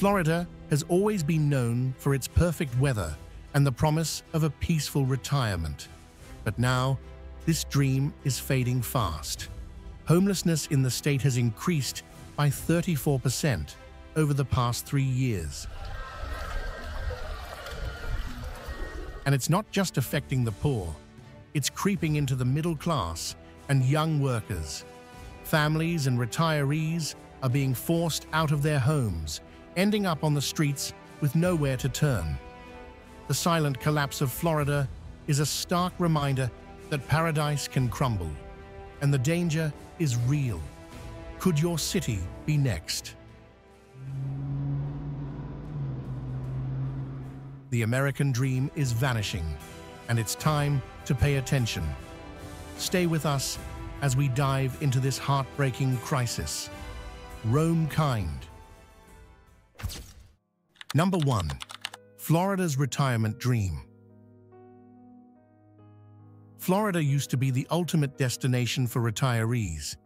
Florida has always been known for its perfect weather and the promise of a peaceful retirement. But now, this dream is fading fast. Homelessness in the state has increased by 34% over the past 3 years. And it's not just affecting the poor, it's creeping into the middle class and young workers. Families and retirees are being forced out of their homes, ending up on the streets with nowhere to turn. The silent collapse of Florida is a stark reminder that paradise can crumble, and the danger is real. Could your city be next? The American dream is vanishing, and it's time to pay attention. Stay with us as we dive into this heartbreaking crisis. Roam kind. Number 1. Florida's retirement dream. Florida used to be the ultimate destination for retirees.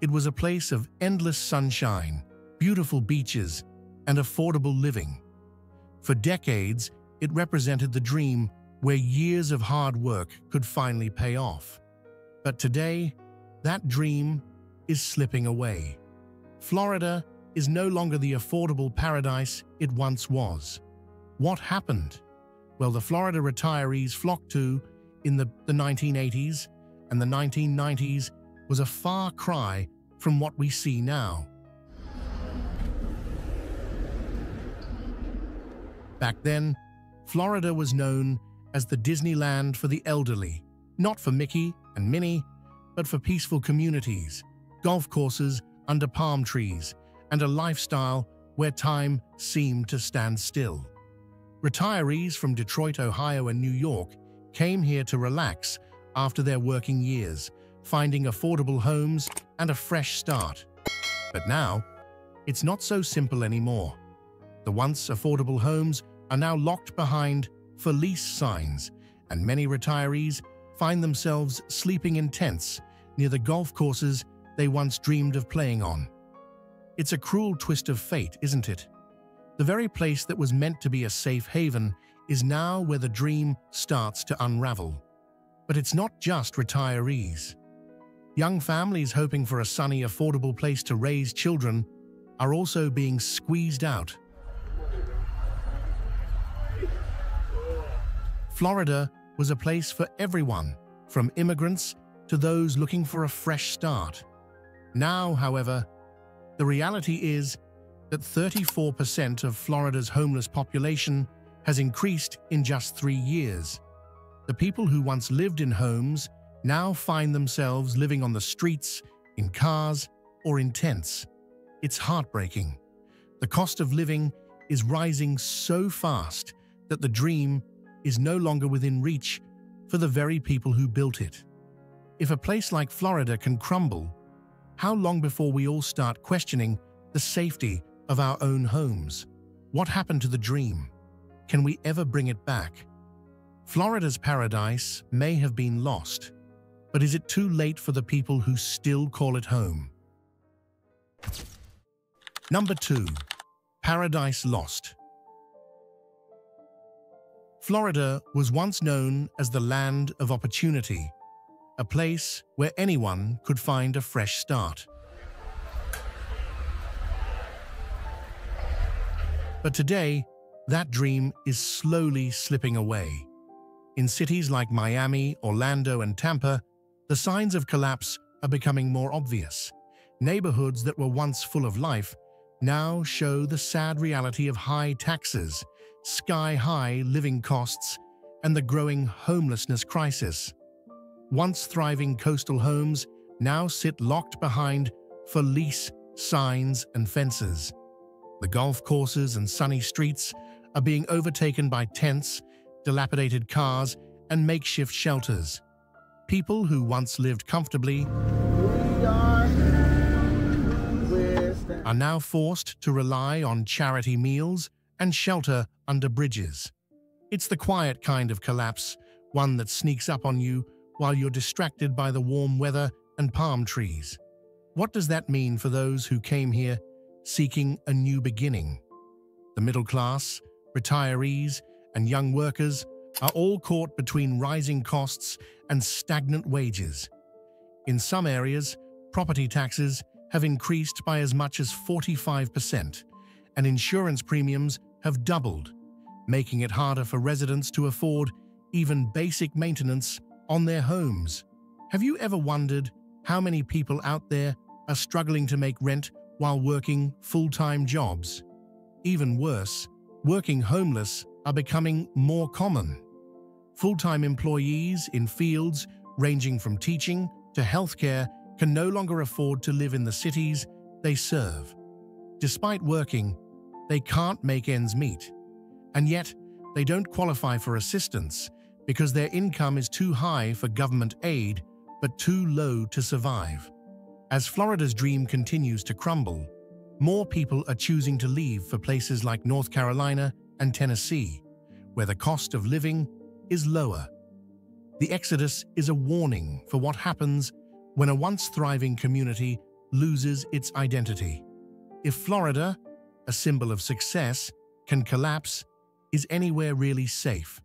It was a place of endless sunshine, beautiful beaches, and affordable living. For decades, it represented the dream where years of hard work could finally pay off. But today, that dream is slipping away. Florida is no longer the affordable paradise it once was. What happened? Well, the Florida retirees flocked to in the 1980s and the 1990s was a far cry from what we see now. Back then, Florida was known as the Disneyland for the elderly, not for Mickey and Minnie, but for peaceful communities, golf courses under palm trees, and a lifestyle where time seemed to stand still. Retirees from Detroit, Ohio, and New York came here to relax after their working years, finding affordable homes and a fresh start. But now, it's not so simple anymore. The once affordable homes are now locked behind for lease signs, and many retirees find themselves sleeping in tents near the golf courses they once dreamed of playing on. It's a cruel twist of fate, isn't it? The very place that was meant to be a safe haven is now where the dream starts to unravel. But it's not just retirees. Young families hoping for a sunny, affordable place to raise children are also being squeezed out. Florida was a place for everyone, from immigrants to those looking for a fresh start. Now, however, the reality is that 34% of Florida's homeless population has increased in just 3 years. The people who once lived in homes now find themselves living on the streets, in cars, or in tents. It's heartbreaking. The cost of living is rising so fast that the dream is no longer within reach for the very people who built it. If a place like Florida can crumble, how long before we all start questioning the safety of our own homes? What happened to the dream? Can we ever bring it back? Florida's paradise may have been lost, but is it too late for the people who still call it home? Number 2. Paradise Lost. Florida was once known as the land of opportunity, a place where anyone could find a fresh start. But today, that dream is slowly slipping away. In cities like Miami, Orlando, and Tampa, the signs of collapse are becoming more obvious. Neighborhoods that were once full of life now show the sad reality of high taxes, sky-high living costs, and the growing homelessness crisis. Once thriving coastal homes now sit locked behind for lease signs and fences. The golf courses and sunny streets are being overtaken by tents, dilapidated cars, and makeshift shelters. People who once lived comfortably are now forced to rely on charity meals and shelter under bridges. It's the quiet kind of collapse, one that sneaks up on you while you're distracted by the warm weather and palm trees. What does that mean for those who came here seeking a new beginning? The middle class, retirees, and young workers are all caught between rising costs and stagnant wages. In some areas, property taxes have increased by as much as 45%, and insurance premiums have doubled, making it harder for residents to afford even basic maintenance on their homes. Have you ever wondered how many people out there are struggling to make rent while working full-time jobs? Even worse, working homeless are becoming more common. Full-time employees in fields ranging from teaching to healthcare can no longer afford to live in the cities they serve. Despite working, they can't make ends meet, and yet they don't qualify for assistance because their income is too high for government aid but too low to survive. As Florida's dream continues to crumble, more people are choosing to leave for places like North Carolina and Tennessee, where the cost of living is lower. The exodus is a warning for what happens when a once thriving community loses its identity. If Florida, a symbol of success, can collapse, is anywhere really safe?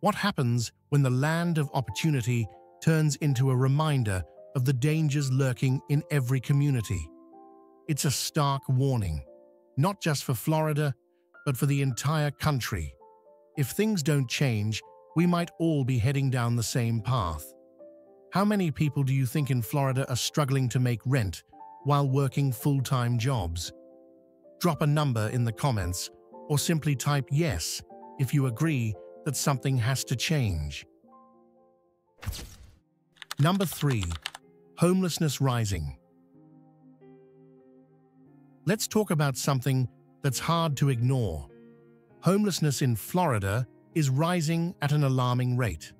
What happens when the land of opportunity turns into a reminder of the dangers lurking in every community? It's a stark warning, not just for Florida, but for the entire country. If things don't change, we might all be heading down the same path. How many people do you think in Florida are struggling to make rent while working full-time jobs? Drop a number in the comments or simply type yes if you agree that something has to change. Number 3. Homelessness Rising. Let's talk about something that's hard to ignore. Homelessness in Florida is rising at an alarming rate.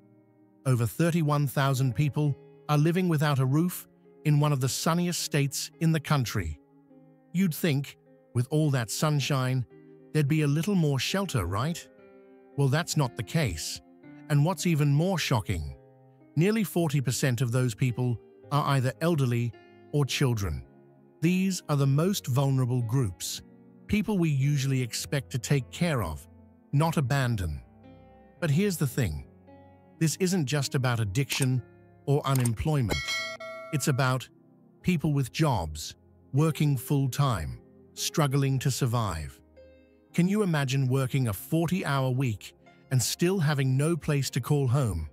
Over 31,000 people are living without a roof in one of the sunniest states in the country. You'd think, with all that sunshine, there'd be a little more shelter, right? Well, that's not the case. And what's even more shocking, nearly 40% of those people are either elderly or children. These are the most vulnerable groups, people we usually expect to take care of, not abandon. But here's the thing. This isn't just about addiction or unemployment. It's about people with jobs, working full-time, struggling to survive. Can you imagine working a 40-hour week and still having no place to call home?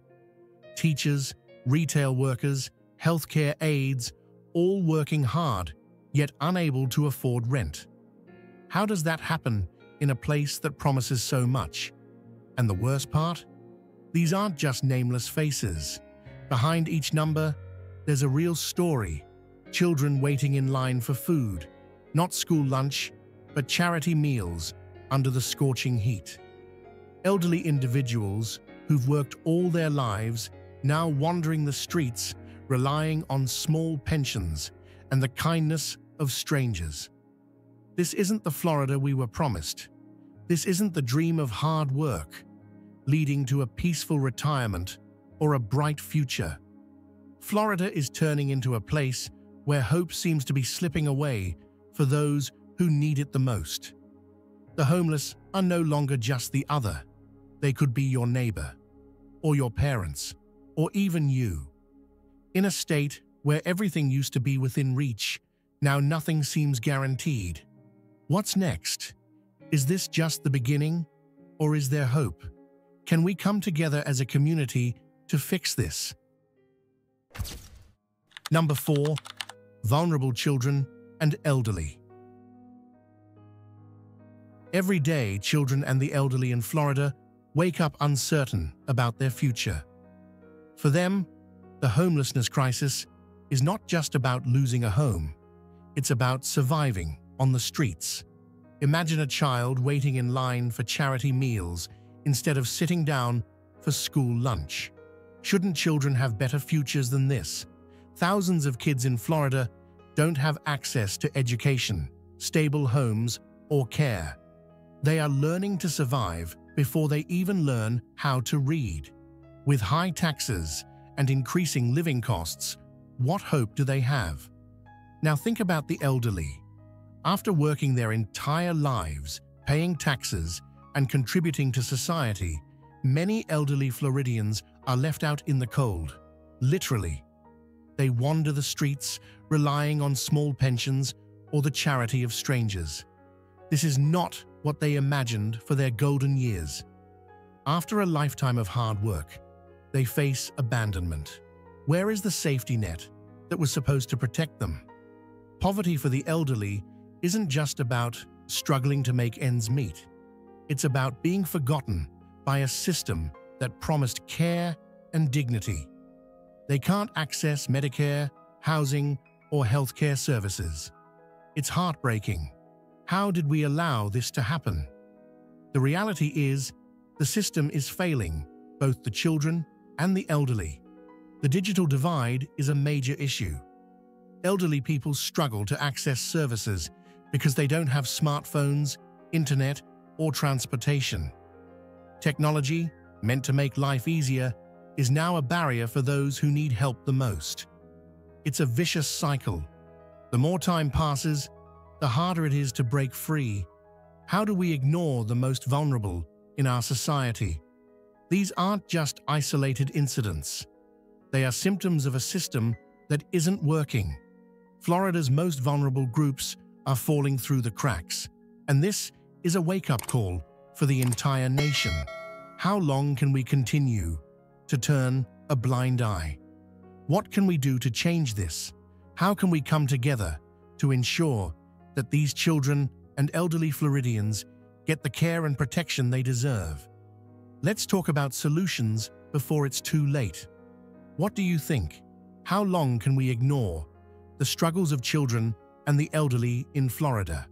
Teachers, retail workers, healthcare aides, all working hard, yet unable to afford rent. How does that happen in a place that promises so much? And the worst part? These aren't just nameless faces. Behind each number, there's a real story. Children waiting in line for food, not school lunch, but charity meals under the scorching heat. Elderly individuals who've worked all their lives now wandering the streets, relying on small pensions and the kindness of strangers. This isn't the Florida we were promised. This isn't the dream of hard work, leading to a peaceful retirement or a bright future. Florida is turning into a place where hope seems to be slipping away for those who need it the most. The homeless are no longer just the other. They could be your neighbor, or your parents, or even you. In a state where everything used to be within reach, now nothing seems guaranteed. What's next? Is this just the beginning, or is there hope? Can we come together as a community to fix this? Number 4. Vulnerable children and elderly. Every day, children and the elderly in Florida wake up uncertain about their future. For them, the homelessness crisis is not just about losing a home. It's about surviving on the streets. Imagine a child waiting in line for charity meals instead of sitting down for school lunch. Shouldn't children have better futures than this? Thousands of kids in Florida don't have access to education, stable homes, or care. They are learning to survive before they even learn how to read. With high taxes and increasing living costs, what hope do they have? Now think about the elderly. After working their entire lives, paying taxes and contributing to society, many elderly Floridians are left out in the cold. Literally. They wander the streets, relying on small pensions or the charity of strangers. This is not what they imagined for their golden years. After a lifetime of hard work, they face abandonment. Where is the safety net that was supposed to protect them? Poverty for the elderly isn't just about struggling to make ends meet. It's about being forgotten by a system that promised care and dignity. They can't access Medicare, housing, or healthcare services. It's heartbreaking. How did we allow this to happen? The reality is, the system is failing both the children and the elderly. The digital divide is a major issue. Elderly people struggle to access services because they don't have smartphones, internet, or transportation. Technology, meant to make life easier, is now a barrier for those who need help the most. It's a vicious cycle. The more time passes, the harder it is to break free. How do we ignore the most vulnerable in our society? These aren't just isolated incidents. They are symptoms of a system that isn't working. Florida's most vulnerable groups are falling through the cracks, and this is a wake-up call for the entire nation. How long can we continue to turn a blind eye? What can we do to change this? How can we come together to ensure that these children and elderly Floridians get the care and protection they deserve? Let's talk about solutions before it's too late. What do you think? How long can we ignore the struggles of children and the elderly in Florida?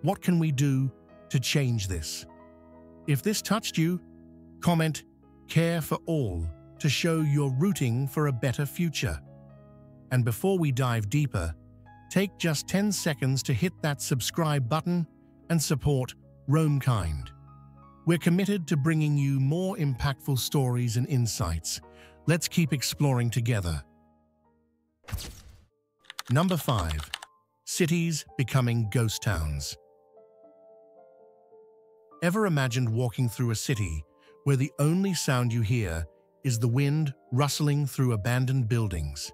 What can we do to change this? If this touched you, comment "Care for All" to show you're rooting for a better future. And before we dive deeper, take just 10 seconds to hit that subscribe button and support Roamkind. We're committed to bringing you more impactful stories and insights. Let's keep exploring together. Number 5. Cities becoming ghost towns. Ever imagined walking through a city where the only sound you hear is the wind rustling through abandoned buildings?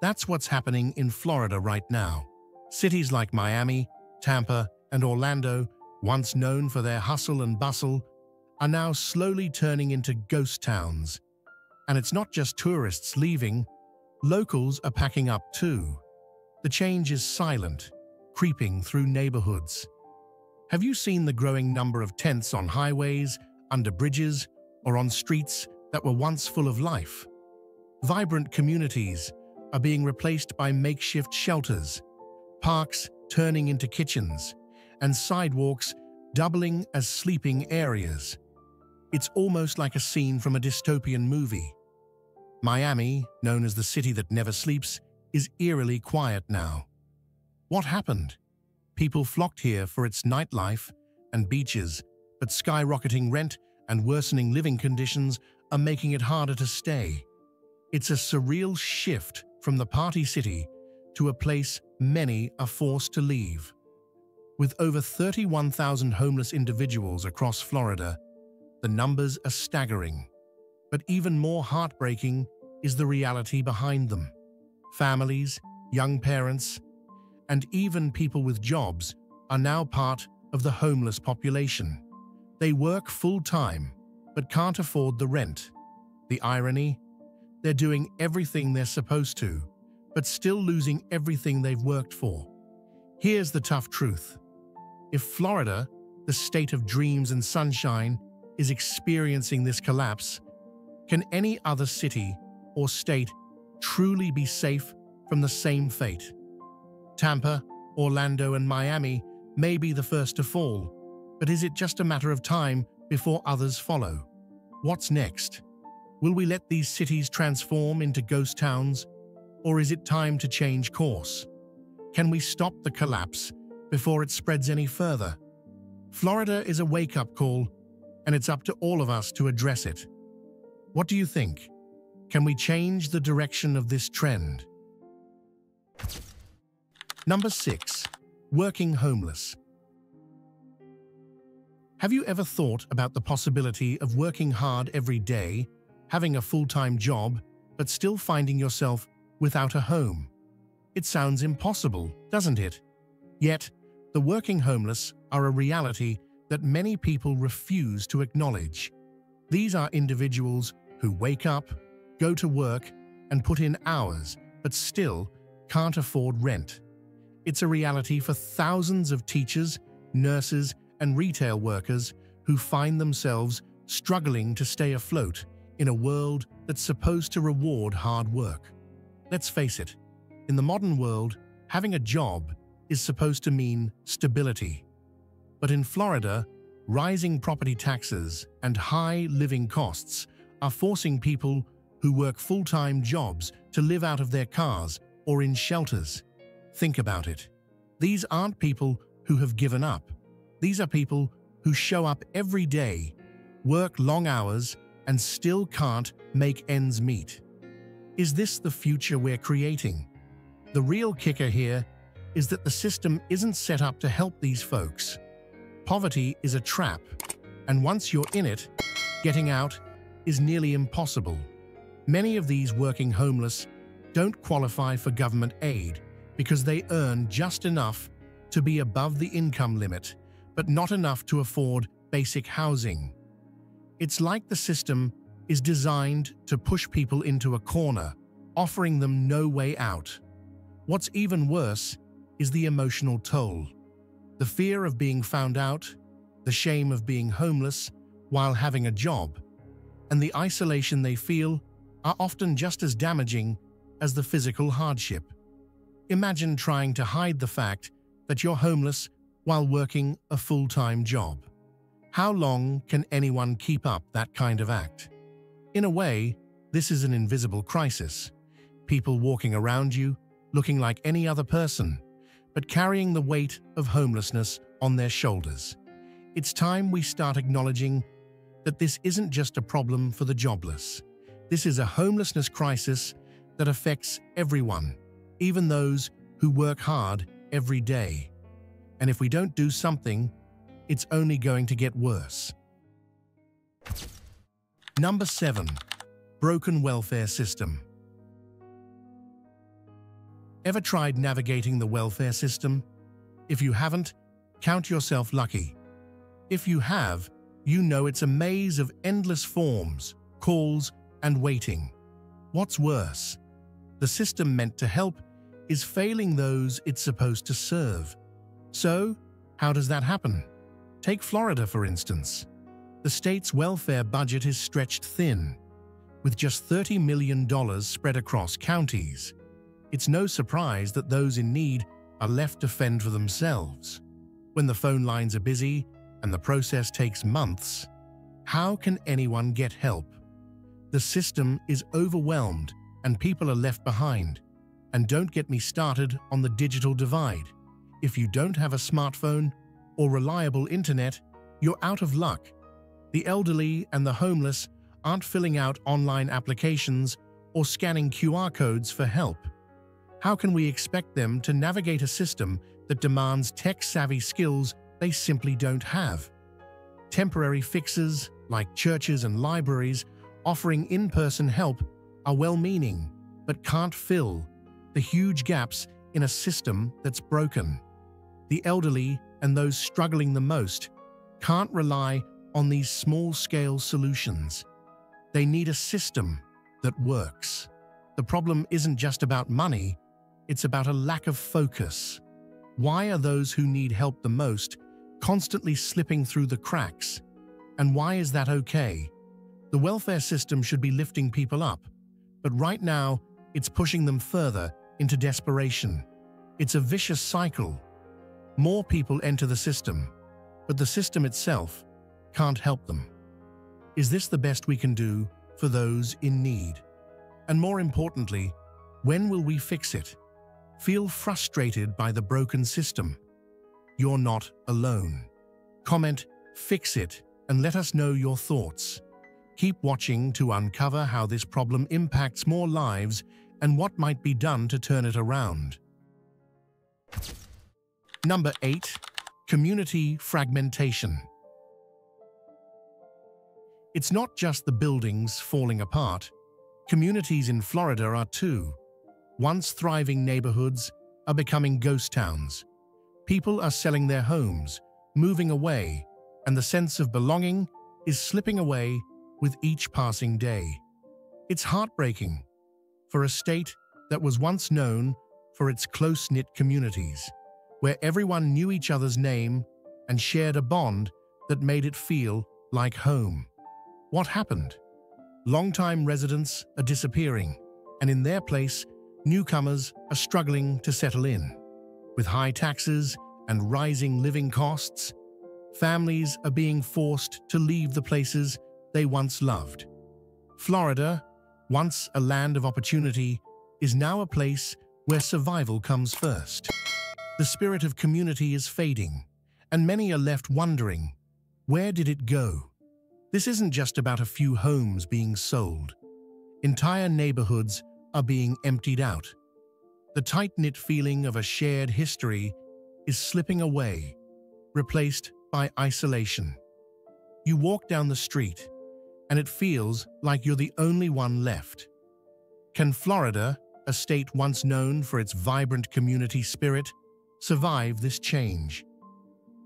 That's what's happening in Florida right now. Cities like Miami, Tampa, and Orlando, once known for their hustle and bustle, are now slowly turning into ghost towns. And it's not just tourists leaving, locals are packing up too. The change is silent, creeping through neighborhoods. Have you seen the growing number of tents on highways, under bridges, or on streets that were once full of life? Vibrant communities are being replaced by makeshift shelters, parks turning into kitchens, and sidewalks doubling as sleeping areas. It's almost like a scene from a dystopian movie. Miami, known as the city that never sleeps, is eerily quiet now. What happened? People flocked here for its nightlife and beaches, but skyrocketing rent and worsening living conditions are making it harder to stay. It's a surreal shift from the party city to a place many are forced to leave. With over 31,000 homeless individuals across Florida, the numbers are staggering. But even more heartbreaking is the reality behind them. Families, young parents, and even people with jobs are now part of the homeless population. They work full-time, but can't afford the rent. The irony? They're doing everything they're supposed to, but still losing everything they've worked for. Here's the tough truth. If Florida, the state of dreams and sunshine, is experiencing this collapse, can any other city or state truly be safe from the same fate? Tampa, Orlando, and Miami may be the first to fall, but is it just a matter of time before others follow? What's next? Will we let these cities transform into ghost towns, or is it time to change course? Can we stop the collapse before it spreads any further? Florida is a wake-up call, and it's up to all of us to address it. What do you think? Can we change the direction of this trend? Number 6. Working homeless. Have you ever thought about the possibility of working hard every day, having a full-time job, but still finding yourself without a home? It sounds impossible, doesn't it? Yet, the working homeless are a reality that many people refuse to acknowledge. These are individuals who wake up, go to work, and put in hours, but still can't afford rent. It's a reality for thousands of teachers, nurses, and retail workers who find themselves struggling to stay afloat in a world that's supposed to reward hard work. Let's face it, in the modern world, having a job is supposed to mean stability. But in Florida, rising property taxes and high living costs are forcing people who work full-time jobs to live out of their cars or in shelters. Think about it. These aren't people who have given up. These are people who show up every day, work long hours, and still can't make ends meet. Is this the future we're creating? The real kicker here is that the system isn't set up to help these folks. Poverty is a trap, and once you're in it, getting out is nearly impossible. Many of these working homeless don't qualify for government aid because they earn just enough to be above the income limit, but not enough to afford basic housing. It's like the system is designed to push people into a corner, offering them no way out. What's even worse is the emotional toll. The fear of being found out, the shame of being homeless while having a job, and the isolation they feel are often just as damaging as the physical hardship. Imagine trying to hide the fact that you're homeless while working a full-time job. How long can anyone keep up that kind of act? In a way, this is an invisible crisis. People walking around you, looking like any other person, but carrying the weight of homelessness on their shoulders. It's time we start acknowledging that this isn't just a problem for the jobless. This is a homelessness crisis that affects everyone, even those who work hard every day. And if we don't do something, it's only going to get worse. Number 7. Broken welfare system. Ever tried navigating the welfare system? If you haven't, count yourself lucky. If you have, you know it's a maze of endless forms, calls, and waiting. What's worse? The system meant to help is failing those it's supposed to serve. So, how does that happen? Take Florida, for instance. The state's welfare budget is stretched thin, with just $30 million spread across counties. It's no surprise that those in need are left to fend for themselves. When the phone lines are busy and the process takes months, how can anyone get help? The system is overwhelmed and people are left behind. And don't get me started on the digital divide. If you don't have a smartphone or reliable internet, you're out of luck. The elderly and the homeless aren't filling out online applications or scanning QR codes for help. How can we expect them to navigate a system that demands tech-savvy skills they simply don't have? Temporary fixes, like churches and libraries offering in-person help, are well-meaning, but can't fill the huge gaps in a system that's broken. The elderly and those struggling the most can't rely on these small-scale solutions. They need a system that works. The problem isn't just about money, it's about a lack of focus. Why are those who need help the most constantly slipping through the cracks? And why is that okay? The welfare system should be lifting people up, but right now it's pushing them further into desperation. It's a vicious cycle. More people enter the system, but the system itself can't help them. Is this the best we can do for those in need? And more importantly, when will we fix it? Feel frustrated by the broken system? You're not alone. Comment, "Fix it," and let us know your thoughts. Keep watching to uncover how this problem impacts more lives and what might be done to turn it around. Number 8. Community fragmentation. It's not just the buildings falling apart. Communities in Florida are too. Once thriving neighborhoods are becoming ghost towns. People are selling their homes, moving away, and the sense of belonging is slipping away with each passing day. It's heartbreaking for a state that was once known for its close-knit communities, where everyone knew each other's name and shared a bond that made it feel like home. What happened? Longtime residents are disappearing, and in their place, newcomers are struggling to settle in. With high taxes and rising living costs, families are being forced to leave the places they once loved. Florida, once a land of opportunity, is now a place where survival comes first. The spirit of community is fading, and many are left wondering, where did it go? This isn't just about a few homes being sold. Entire neighborhoods are being emptied out. The tight-knit feeling of a shared history is slipping away, replaced by isolation. You walk down the street, and it feels like you're the only one left. Can Florida, a state once known for its vibrant community spirit, survive this change?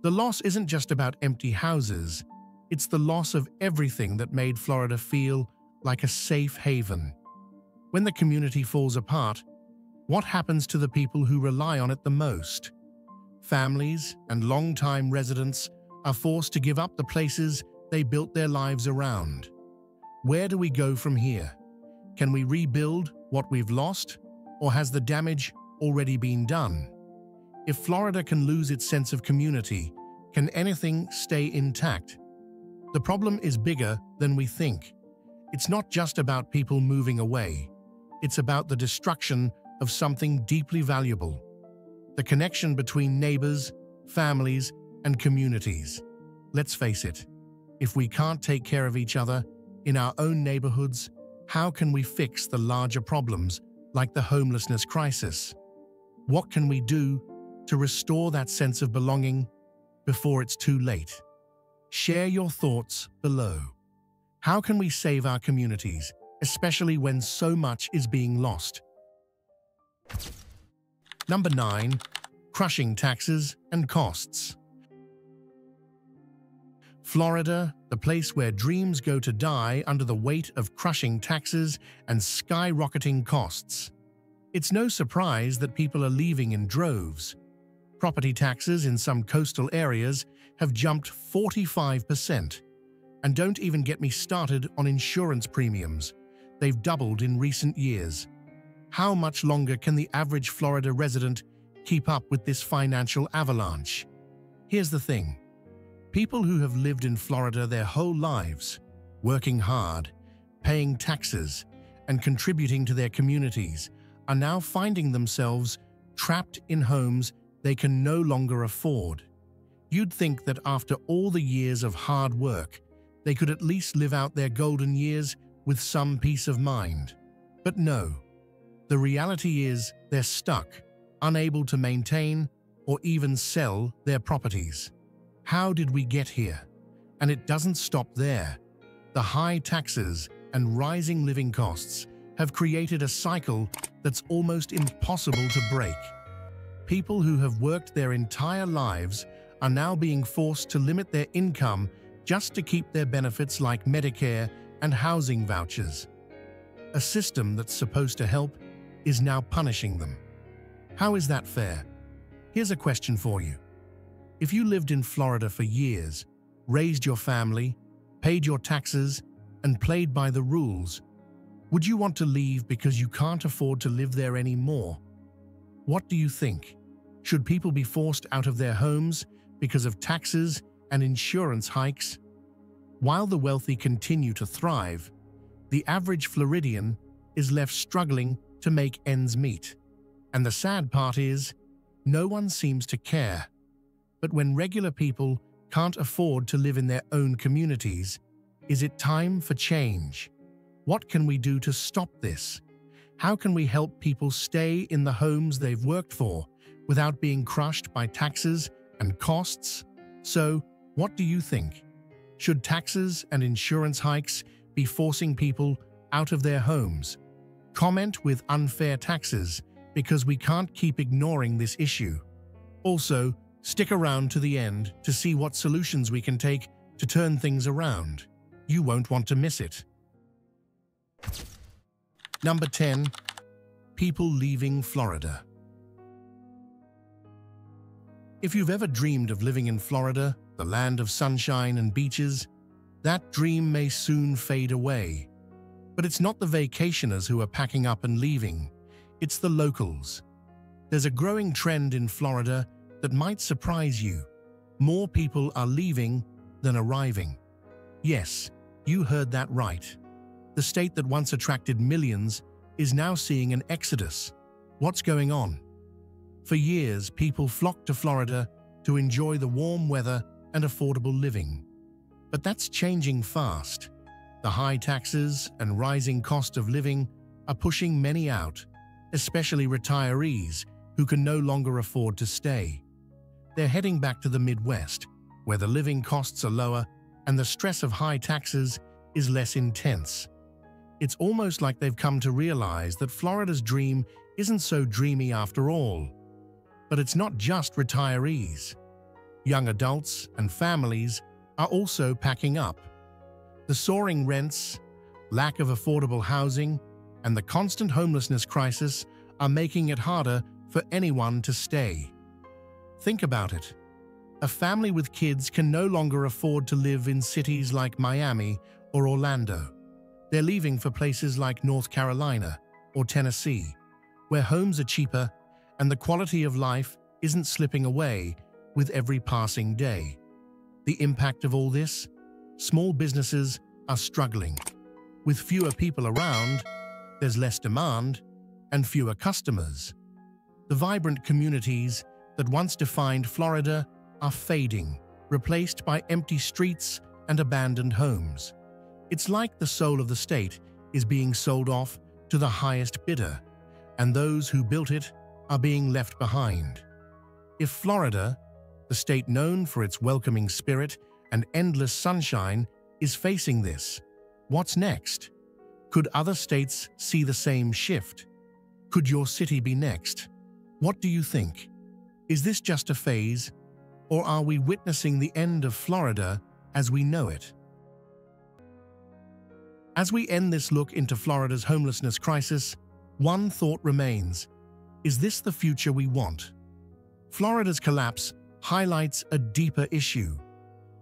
The loss isn't just about empty houses, it's the loss of everything that made Florida feel like a safe haven. When the community falls apart, what happens to the people who rely on it the most? Families and long-time residents are forced to give up the places they built their lives around. Where do we go from here? Can we rebuild what we've lost, or has the damage already been done? If Florida can lose its sense of community, can anything stay intact? The problem is bigger than we think. It's not just about people moving away. It's about the destruction of something deeply valuable. The connection between neighbors, families, and communities. Let's face it, if we can't take care of each other in our own neighborhoods, how can we fix the larger problems like the homelessness crisis? What can we do to restore that sense of belonging before it's too late? Share your thoughts below. How can we save our communities, especially when so much is being lost? Number 9. Crushing taxes and costs. Florida, the place where dreams go to die under the weight of crushing taxes and skyrocketing costs. It's no surprise that people are leaving in droves. Property taxes in some coastal areas have jumped 45%. And don't even get me started on insurance premiums. They've doubled in recent years. How much longer can the average Florida resident keep up with this financial avalanche? Here's the thing. People who have lived in Florida their whole lives, working hard, paying taxes, and contributing to their communities, are now finding themselves trapped in homes they can no longer afford. You'd think that after all the years of hard work, they could at least live out their golden years with some peace of mind. But no. The reality is they're stuck, unable to maintain or even sell their properties. How did we get here? And it doesn't stop there. The high taxes and rising living costs have created a cycle that's almost impossible to break. People who have worked their entire lives are now being forced to limit their income just to keep their benefits like Medicare and housing vouchers. A system that's supposed to help is now punishing them. How is that fair? Here's a question for you. If you lived in Florida for years, raised your family, paid your taxes, and played by the rules, would you want to leave because you can't afford to live there anymore? What do you think? Should people be forced out of their homes because of taxes and insurance hikes? While the wealthy continue to thrive, the average Floridian is left struggling to make ends meet. And the sad part is, no one seems to care. But when regular people can't afford to live in their own communities, is it time for change? What can we do to stop this? How can we help people stay in the homes they've worked for without being crushed by taxes and costs? So, what do you think? Should taxes and insurance hikes be forcing people out of their homes? Comment with unfair taxes, because we can't keep ignoring this issue. Also, stick around to the end to see what solutions we can take to turn things around. You won't want to miss it. Number 10. People leaving Florida. If you've ever dreamed of living in Florida, the land of sunshine and beaches, that dream may soon fade away. But it's not the vacationers who are packing up and leaving, it's the locals. There's a growing trend in Florida that might surprise you. More people are leaving than arriving. Yes, you heard that right. The state that once attracted millions is now seeing an exodus. What's going on? For years, people flocked to Florida to enjoy the warm weather and affordable living. But that's changing fast. The high taxes and rising cost of living are pushing many out, especially retirees who can no longer afford to stay. They're heading back to the Midwest, where the living costs are lower and the stress of high taxes is less intense. It's almost like they've come to realize that Florida's dream isn't so dreamy after all. But it's not just retirees. Young adults and families are also packing up. The soaring rents, lack of affordable housing, and the constant homelessness crisis are making it harder for anyone to stay. Think about it. A family with kids can no longer afford to live in cities like Miami or Orlando. They're leaving for places like North Carolina or Tennessee, where homes are cheaper and the quality of life isn't slipping away with every passing day. The impact of all this? Small businesses are struggling. With fewer people around, there's less demand and fewer customers. The vibrant communities that once defined Florida are fading, replaced by empty streets and abandoned homes. It's like the soul of the state is being sold off to the highest bidder, and those who built it are being left behind. If Florida, the state known for its welcoming spirit and endless sunshine, is facing this, what's next? Could other states see the same shift? Could your city be next? What do you think? Is this just a phase, or are we witnessing the end of Florida as we know it? As we end this look into Florida's homelessness crisis, one thought remains. Is this the future we want? Florida's collapse highlights a deeper issue: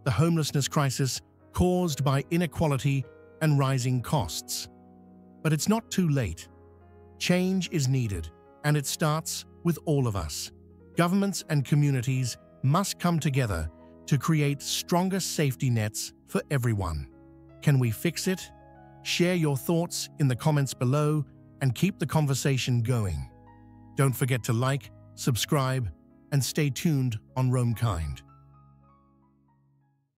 the homelessness crisis caused by inequality and rising costs. But it's not too late. Change is needed, and it starts with all of us. Governments and communities must come together to create stronger safety nets for everyone. Can we fix it? Share your thoughts in the comments below and keep the conversation going. Don't forget to like, subscribe, and stay tuned on Roamkind.